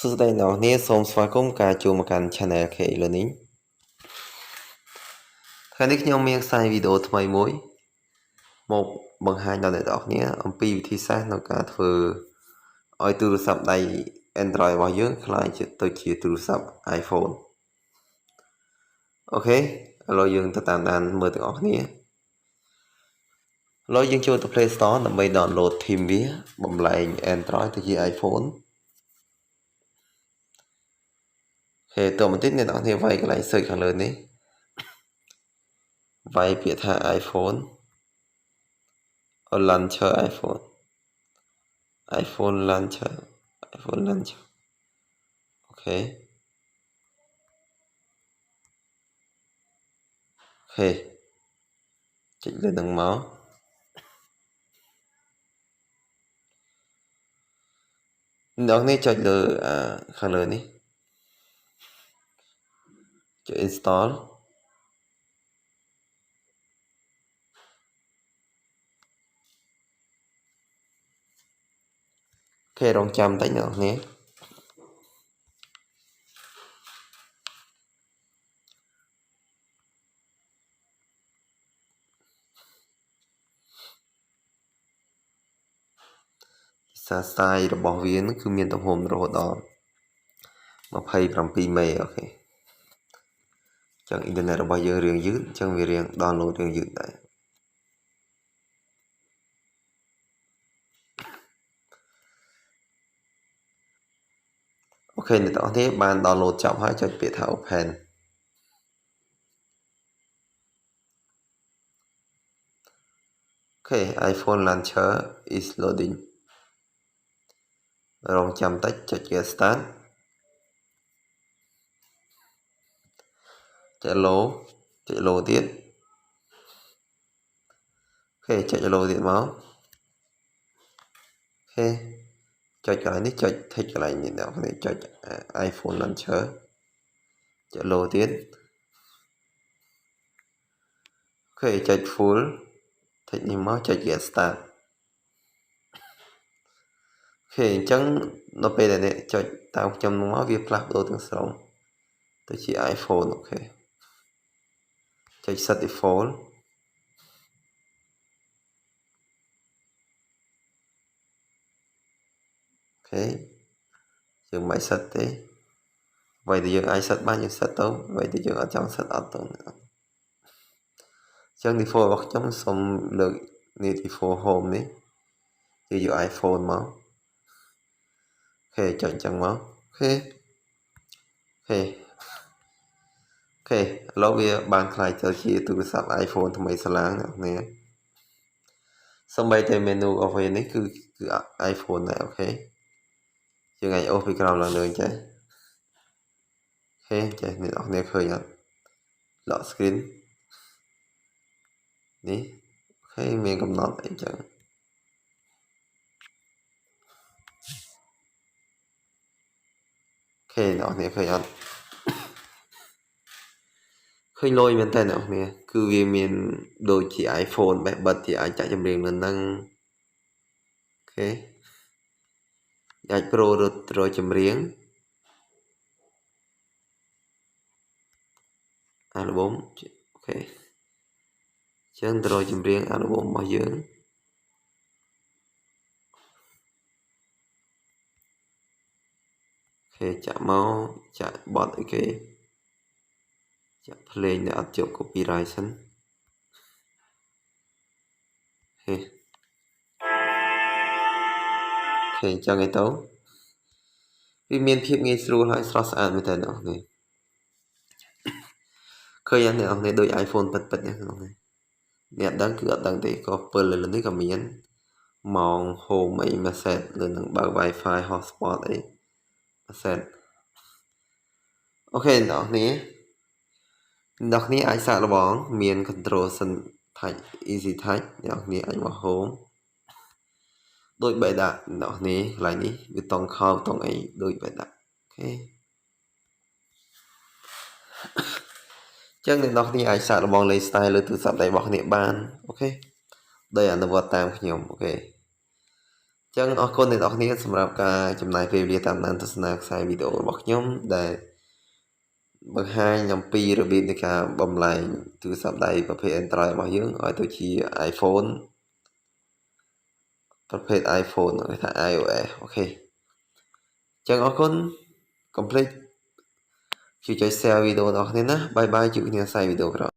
សួស្តីអ្នកនរគ្នាសូមស្វាគមន៍ការចូលមកកាន់ Channel K Learning ថ្ងៃនេះខ្ញុំមានខ្សែវីដេអូថ្មីមួយមកបង្ហាញដល់អ្នកនរគ្នាអំពីវិធីសាស្ត្រក្នុងការធ្វើឲ្យទូរស័ព្ទដៃ Android របស់យើងក្លាយទៅជាទូរស័ព្ទ iPhone អូខេឥឡូវយើងទៅតាមដានមើលទាំងអស់គ្នាឥឡូវយើងចូលទៅ Play Store ដើម្បី download theme វាបំលែង Android ទៅជា iPhone ហេតើបន្តិចអ្នកនរគ្នាវាយកន្លែង search ខាងលើនេះវាយពាក្យថា iPhone launcher iPhone launcher អូខេចុចលើនឹងមកអ្នកនេះចុចលើខាងលើនេះចុច install គេរងចាំតិចអ្នកនេះsize របស់វានឹងគឺមានទំហំរហូតដល់27 មេអូខេចឹងអ៊ីនធឺណិតរបស់យើងរៀងយឺតចឹងវារៀង download រៀងយឺតដែរអូខេអ្នកទាំងអស់គ្នាបាន download ចប់ហើយចុចពាក្យថា openអូខេ iPhone launcher is loading រងចាំតិចចុច get start ចុច load ទៀតអូខេចុច load ទៀតមកអូខេចុចកន្លែងនេះចុច tick កន្លែងនេះអ្នកនេះចុច iPhone launcher ចុច load ទៀតអូខេចុច full tick នេះមកចុច get start អូខេអញ្ចឹងនៅពេលដែលអ្នកចុចតាមខ្ញុំមកវាផ្លាស់ប្ដូរទាំងស្រុងទៅជា iPhone អូខេចុច set default អូខេយើងមិន set ទេអ្វីដែលយើងអាច set បានយើង set ទៅអ្វីដែលយើងអត់ចង់ set អត់ទៅអញ្ចឹង default របស់ខ្ញុំសូមលើកនេះ default home នេះគឺយក iPhone មកអូខេចុចអញ្ចឹងមកអូខេឥឡូវវាបានខ្លាយទៅជាទូរស័ព្ទ iPhone ថ្មីស្លាងអ្នកនរសូម្បីតែ menu របស់វានេះគឺ iPhone ដែរអូខេយើងអាចអូសពីក្រោមឡើងលើអញ្ចឹងអូខេចេះអ្នកនរឃើញអត់ lock screen នេះអូខេមានកំណត់អីចឹងអូខេអ្នកនរឃើញអត់ឃើញលយមែនតើអ្នកនរគឺវាមានដូចជា iPhone បេះបិទជាអាចចាក់ចម្រៀងនៅនឹងអូខេអាចប្រូរត់រកចម្រៀង album អូខេចឹងទៅរកចម្រៀង album របស់យើងអូខេចាក់មកចាក់បទអីគេចាក់ភ្លេងដែលអត់ជាប់ copyright សិនហេអញ្ចឹងឯទៅវាមានភាពងាយស្រួលហើយស្រស់ស្អាតមែនតើអ្នកនរឃើញអ្នកនរដូច iPhone ពិតៗនេះអ្នកដឹងគឺអត់ដឹងទេក៏ពិលលើនេះក៏មានម៉ោង home អី message លើនឹងបើក Wi-Fi hotspot អី message អូខេអ្នកនរអាចសាកល្បងមាន control touch easy touch អ្នកនរអាចមក home ដូចបែដាក់អ្នកនរកន្លែងនេះវាតង់ខោតង់អីដូចបែដាក់អូខេចឹងអ្នកនរអាចសាកល្បងលេង style លើទូរស័ព្ទដៃរបស់គ្នាបានអូខេដោយអនុវត្តតាមខ្ញុំអូខេ ចឹងអរគុណអ្នកនរគ្នាសម្រាប់ការចំណាយពេលវេលាតាមដានទស្សនាខ្សែវីដេអូរបស់ខ្ញុំដែលបង្ហាញអំពីរបៀបនៃការបំលែងទូរស័ព្ទដៃប្រភេទ Android របស់យើងឲ្យទៅជា iPhone ប្រភេទ iPhone គេថា iOS អូខេចឹងអរគុណកុំភ្លេចជួយចុច share វីដេអូរបស់គ្នាណាបាយបាយជួបគ្នាខ្សែវីដេអូក្រោយ